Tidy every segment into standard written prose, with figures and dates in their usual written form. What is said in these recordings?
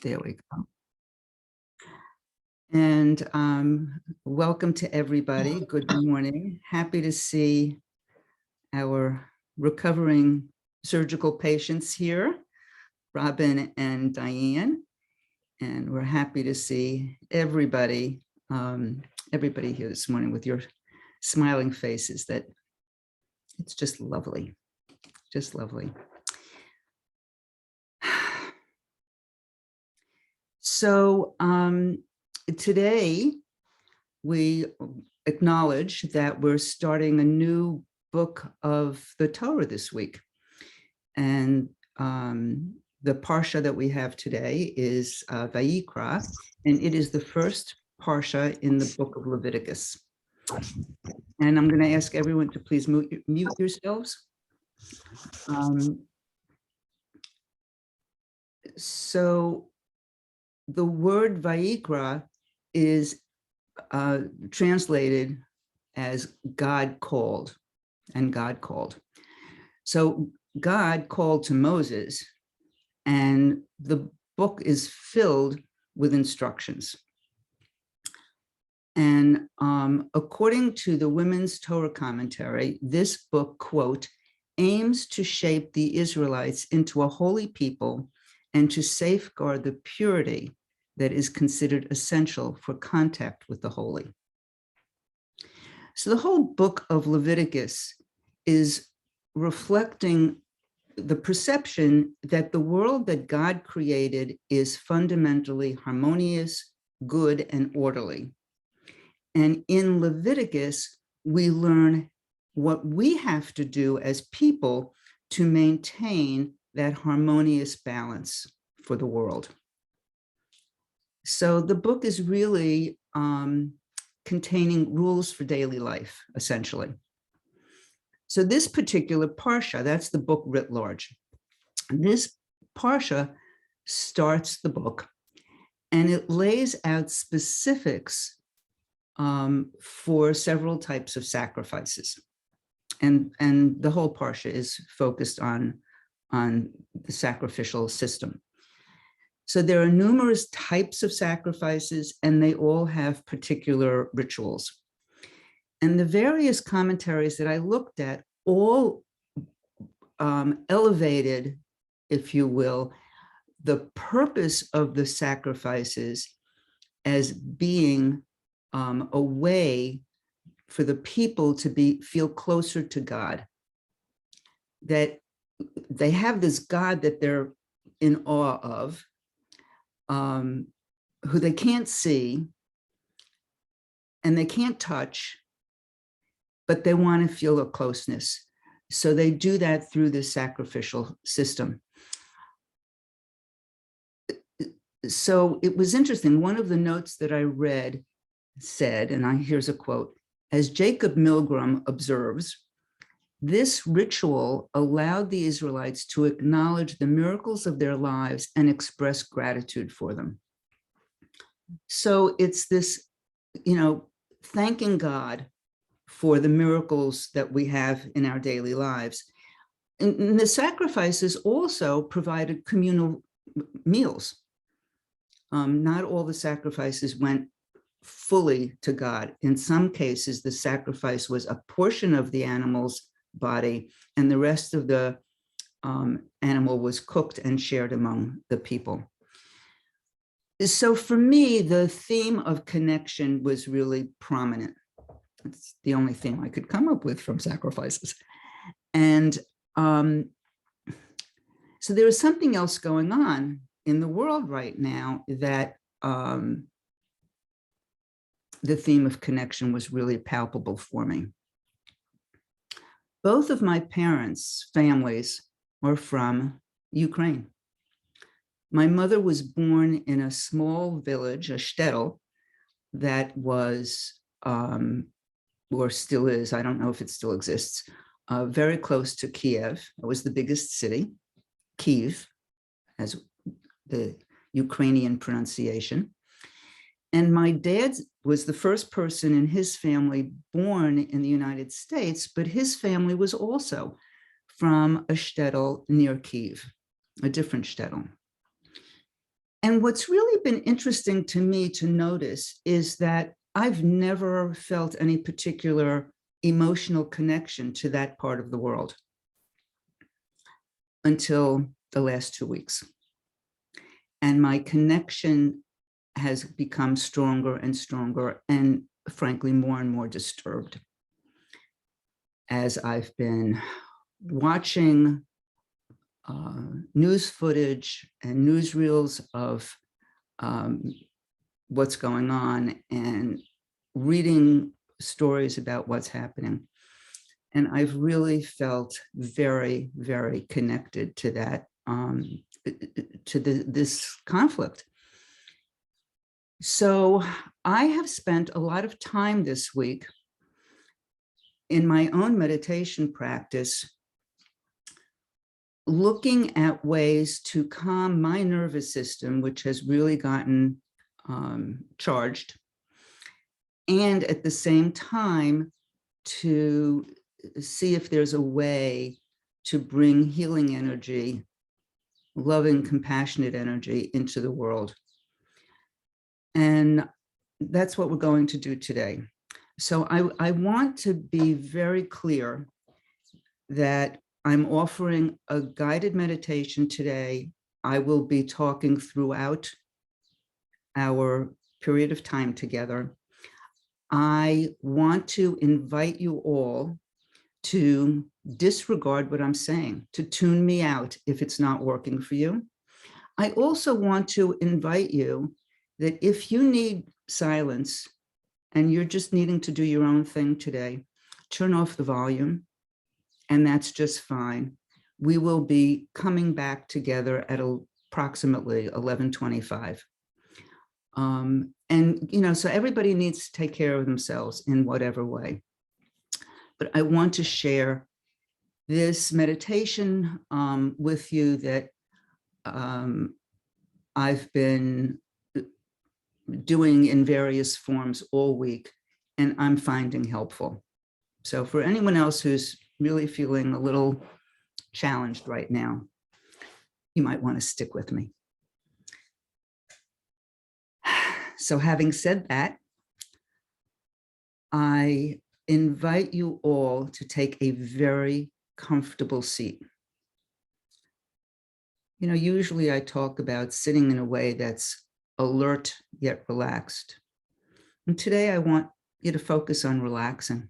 There we go. And welcome to everybody. Good morning. Happy to see our recovering surgical patients here, Robin and Diane. And we're happy to see everybody, everybody here this morning with your smiling faces. That it's just lovely, just lovely. So today we acknowledge that we're starting a new book of the Torah this week. And the parsha that we have today is Vayikra, and it is the first parsha in the book of Leviticus. And I'm going to ask everyone to please mute yourselves. So the word Vayikra is translated as God called, and God called. So God called to Moses, and the book is filled with instructions. And according to the Women's Torah Commentary, this book, quote, aims to shape the Israelites into a holy people and to safeguard the purity that is considered essential for contact with the holy. So the whole book of Leviticus is reflecting the perception that the world that God created is fundamentally harmonious, good, and orderly. And in Leviticus, we learn what we have to do as people to maintain that harmonious balance for the world. So the book is really containing rules for daily life, essentially. So this particular parsha, that's the book writ large. This parsha starts the book, and it lays out specifics for several types of sacrifices. And the whole parsha is focused on the sacrificial system. So there are numerous types of sacrifices, and they all have particular rituals. And the various commentaries that I looked at all elevated, if you will, the purpose of the sacrifices as being a way for the people to feel closer to God. That they have this God that they're in awe of, who they can't see and they can't touch, but they want to feel a closeness. So they do that through the sacrificial system. So it was interesting. One of the notes that I read said, and here's a quote, as Jacob Milgram observes, this ritual allowed the Israelites to acknowledge the miracles of their lives and express gratitude for them. So it's this, thanking God for the miracles that we have in our daily lives. And the sacrifices also provided communal meals. Not all the sacrifices went fully to God. In some cases, the sacrifice was a portion of the animal's body, and the rest of the animal was cooked and shared among the people. So for me, the theme of connection was really prominent. It's the only theme I could come up with from sacrifices. And so there was something else going on in the world right now that the theme of connection was really palpable for me. Both of my parents' families are from Ukraine. My mother was born in a small village, a shtetl, that was, or still is, I don't know if it still exists, very close to Kiev. It was the biggest city, Kiev, as the Ukrainian pronunciation. And my dad was the first person in his family born in the United States, but his family was also from a shtetl near Kiev, a different shtetl. And what's really been interesting to me to notice is that I've never felt any particular emotional connection to that part of the world until the last 2 weeks. And my connection has become stronger and stronger, and frankly, more and more disturbed as I've been watching news footage and newsreels of what's going on and reading stories about what's happening. And I've really felt very, very connected to that, to this conflict. So I have spent a lot of time this week in my own meditation practice looking at ways to calm my nervous system, which has really gotten charged, and at the same time to see if there's a way to bring healing energy, loving, compassionate energy into the world. And that's what we're going to do today. So I want to be very clear that I'm offering a guided meditation today. I will be talking throughout our period of time together. I want to invite you all to disregard what I'm saying, to tune me out if it's not working for you. I also want to invite you that if you need silence and you're just needing to do your own thing today, turn off the volume, and that's just fine. We will be coming back together at approximately 11:25. And, you know, so everybody needs to take care of themselves in whatever way. But I want to share this meditation with you that I've been doing in various forms all week, and I'm finding helpful. So for anyone else who's really feeling a little challenged right now, you might want to stick with me. So having said that, I invite you all to take a very comfortable seat. You know, usually I talk about sitting in a way that's alert yet relaxed. And today I want you to focus on relaxing.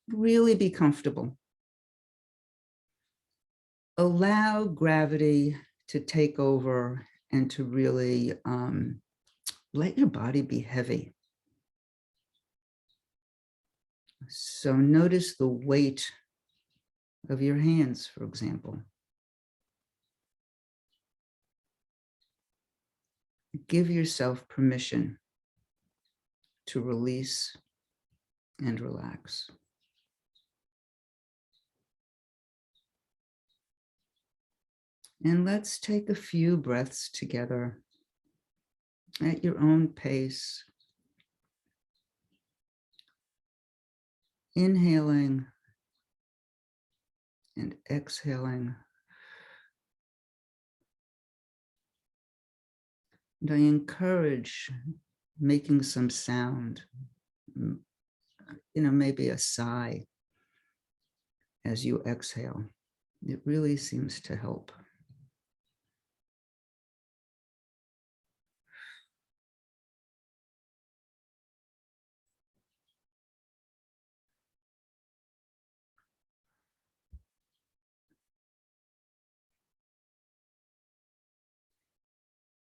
Really be comfortable. Allow gravity to take over and to really let your body be heavy. So notice the weight of your hands, for example. Give yourself permission to release and relax. And let's take a few breaths together at your own pace. Inhaling and exhaling. And I encourage making some sound, you know, maybe a sigh as you exhale. It really seems to help.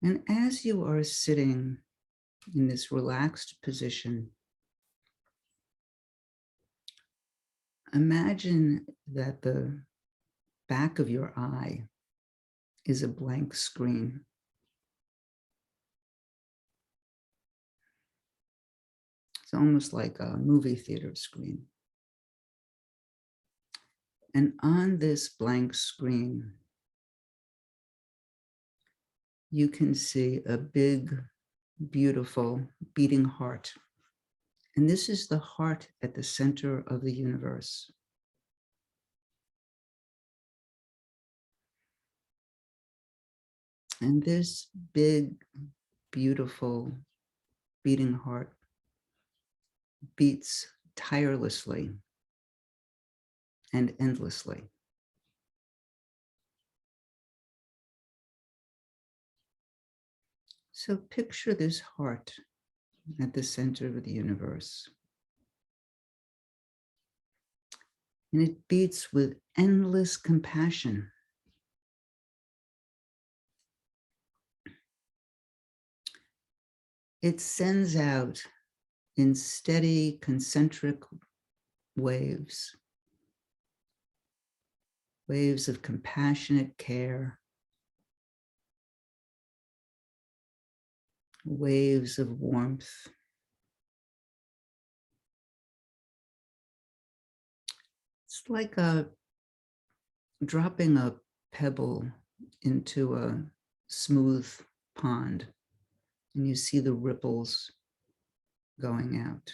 And as you are sitting in this relaxed position, imagine that the back of your eye is a blank screen. It's almost like a movie theater screen. And on this blank screen, you can see a big, beautiful beating heart. And this is the heart at the center of the universe. And this big, beautiful beating heart beats tirelessly and endlessly. So picture this heart at the center of the universe. And it beats with endless compassion. It sends out in steady concentric waves, waves of compassionate care, waves of warmth. It's like dropping a pebble into a smooth pond, and you see the ripples going out.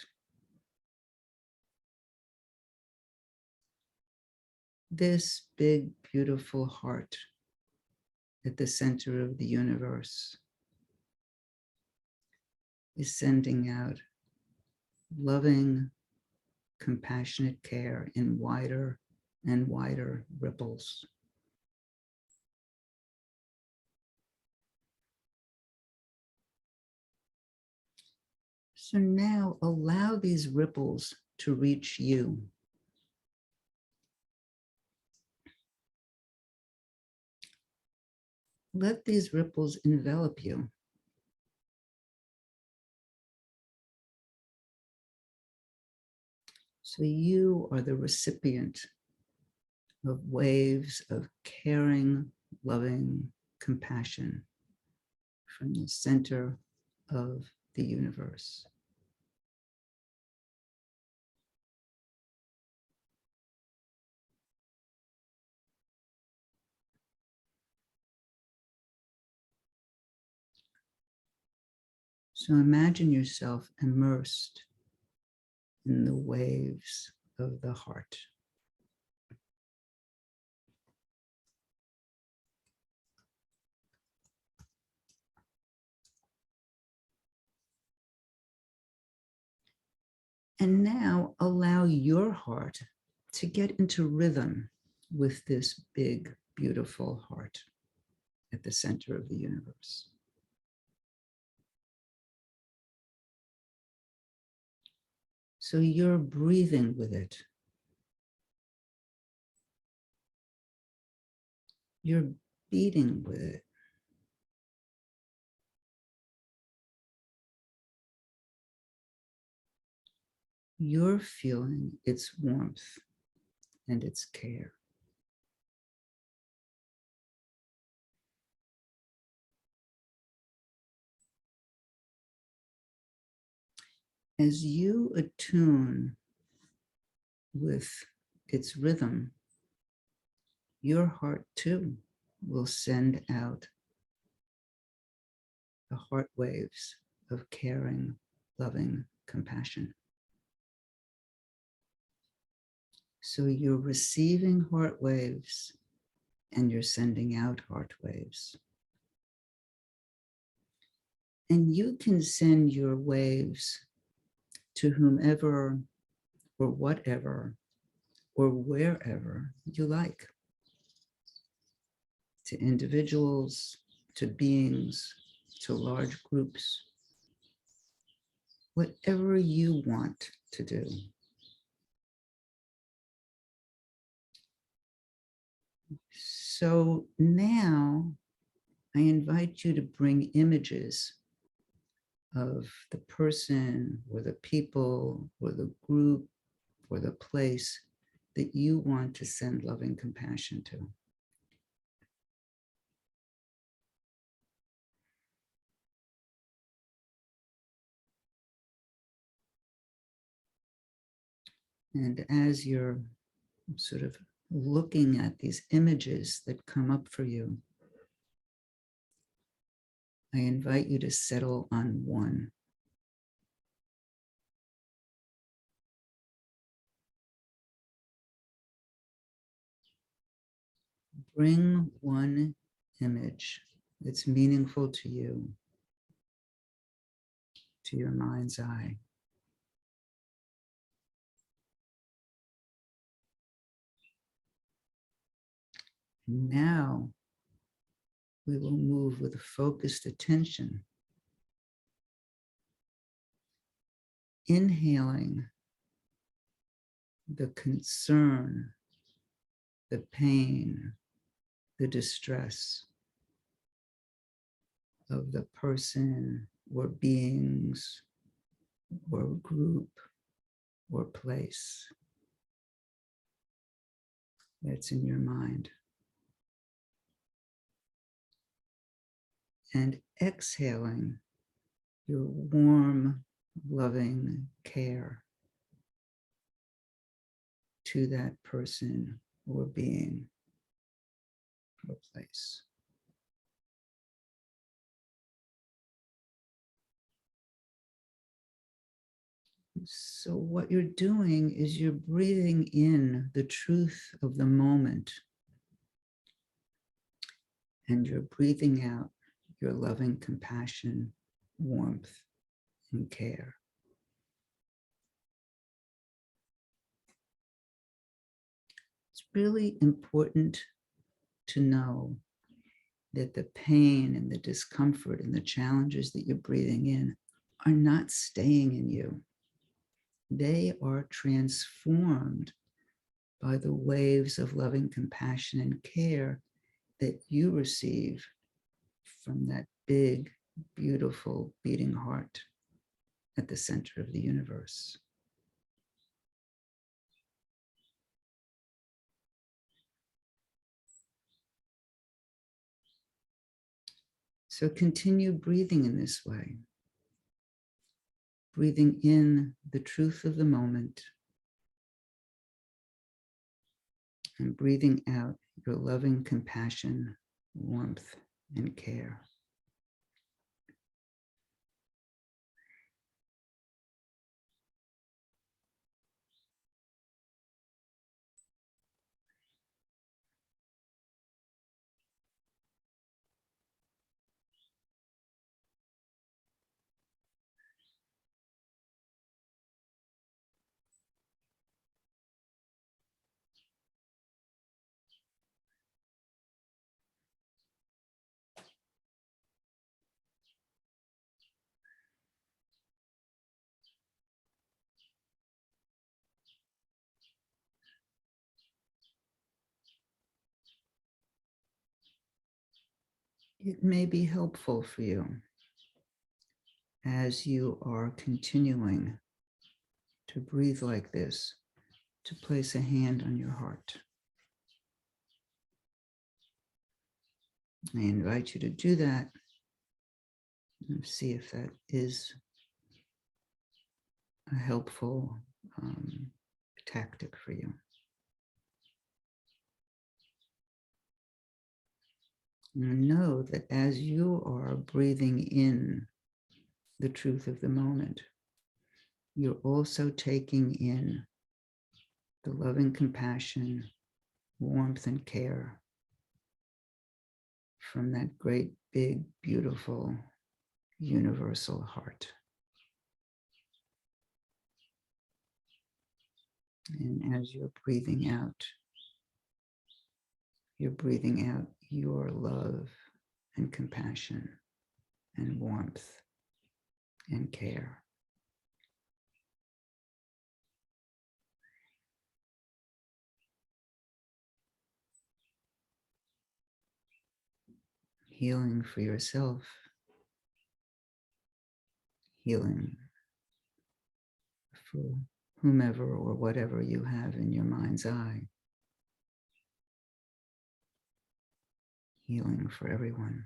This big, beautiful heart at the center of the universe is sending out loving, compassionate care in wider and wider ripples. So now allow these ripples to reach you. Let these ripples envelop you. So you are the recipient of waves of caring, loving compassion from the center of the universe. So imagine yourself immersed in the waves of the heart. And now allow your heart to get into rhythm with this big, beautiful heart at the center of the universe. So you're breathing with it. You're beating with it. You're feeling its warmth and its care. As you attune with its rhythm, your heart too will send out the heart waves of caring, loving compassion. So you're receiving heart waves and you're sending out heart waves. And you can send your waves to whomever or whatever or wherever you like, to individuals, to beings, to large groups, whatever you want to do. So now I invite you to bring images of the person or the people or the group or the place that you want to send loving compassion to. And as you're sort of looking at these images that come up for you, I invite you to settle on one. Bring one image that's meaningful to you, to your mind's eye. And now we will move with a focused attention, inhaling the concern, the pain, the distress of the person or beings or group or place that's in your mind. And exhaling your warm, loving care to that person or being or place. So what you're doing is you're breathing in the truth of the moment, and you're breathing out your loving compassion, warmth, and care. It's really important to know that the pain and the discomfort and the challenges that you're breathing in are not staying in you. They are transformed by the waves of loving compassion and care that you receive from that big, beautiful beating heart at the center of the universe. So continue breathing in this way, breathing in the truth of the moment and breathing out your loving compassion, warmth, and care. It may be helpful for you as you are continuing to breathe like this, to place a hand on your heart. I invite you to do that and see if that is a helpful tactic for you. And know that as you are breathing in the truth of the moment, you're also taking in the loving compassion, warmth, and care from that great, big, beautiful, universal heart. And as you're breathing out your love and compassion and warmth and care. Healing for yourself, healing for whomever or whatever you have in your mind's eye, healing for everyone.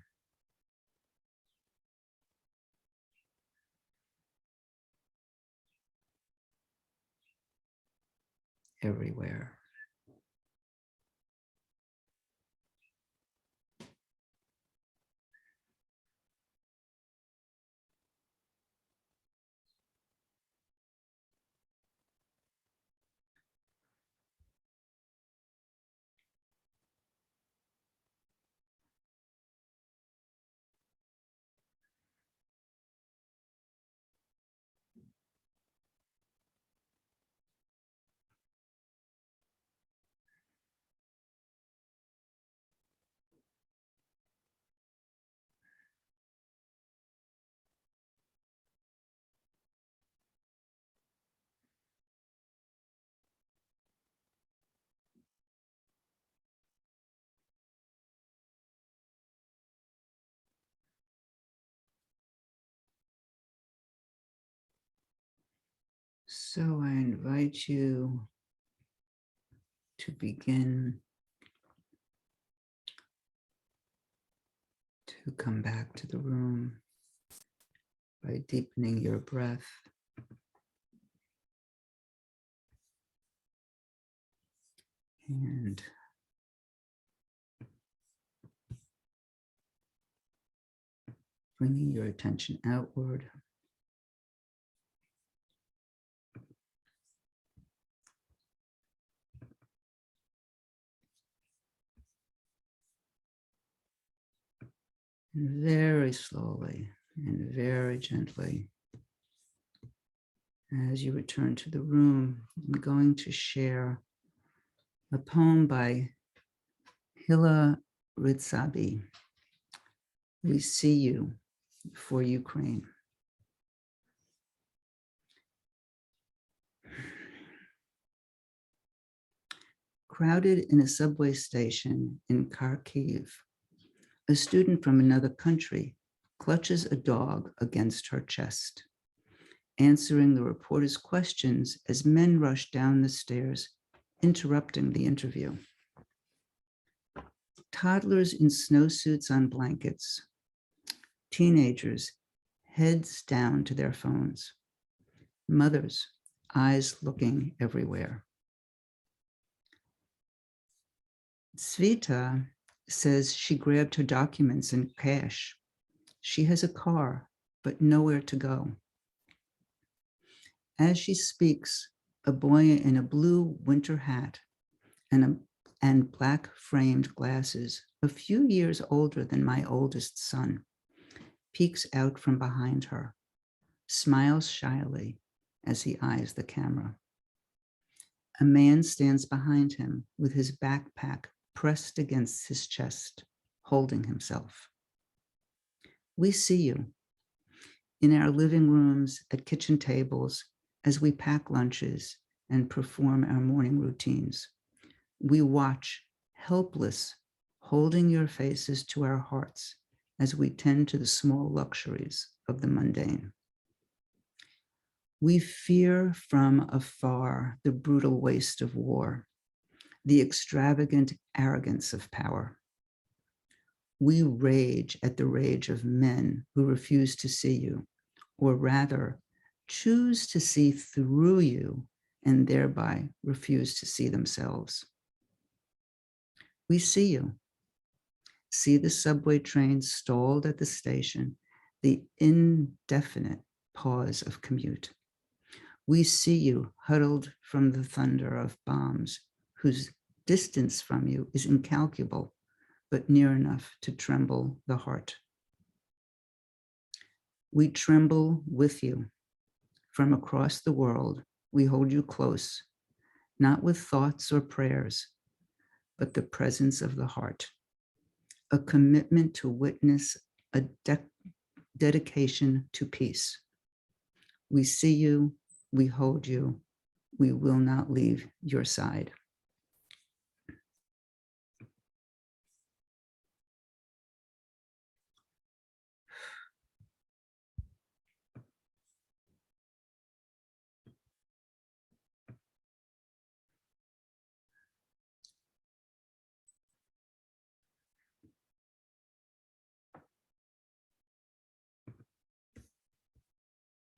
Everywhere. So I invite you to begin to come back to the room by deepening your breath and bringing your attention outward. And very slowly and very gently, as you return to the room, I'm going to share a poem by Hila Ritsabi, We See You for Ukraine. Crowded in a subway station in Kharkiv, a student from another country clutches a dog against her chest, answering the reporter's questions as men rush down the stairs, interrupting the interview. Toddlers in snowsuits on blankets, teenagers, heads down to their phones, mothers, eyes looking everywhere. Sveta says she grabbed her documents and cash. She has a car, but nowhere to go. As she speaks, a boy in a blue winter hat and black framed glasses, a few years older than my oldest son, peeks out from behind her, smiles shyly as he eyes the camera. A man stands behind him with his backpack pressed against his chest, holding himself. We see you in our living rooms, at kitchen tables, as we pack lunches and perform our morning routines. We watch, helpless, holding your faces to our hearts as we tend to the small luxuries of the mundane. We fear from afar the brutal waste of war, the extravagant arrogance of power. We rage at the rage of men who refuse to see you, or rather, choose to see through you and thereby refuse to see themselves. We see you. See the subway train stalled at the station, the indefinite pause of commute. We see you huddled from the thunder of bombs, whose distance from you is incalculable, but near enough to tremble the heart. We tremble with you. From across the world, we hold you close, not with thoughts or prayers, but the presence of the heart, a commitment to witness, a dedication to peace. We see you, we hold you, we will not leave your side.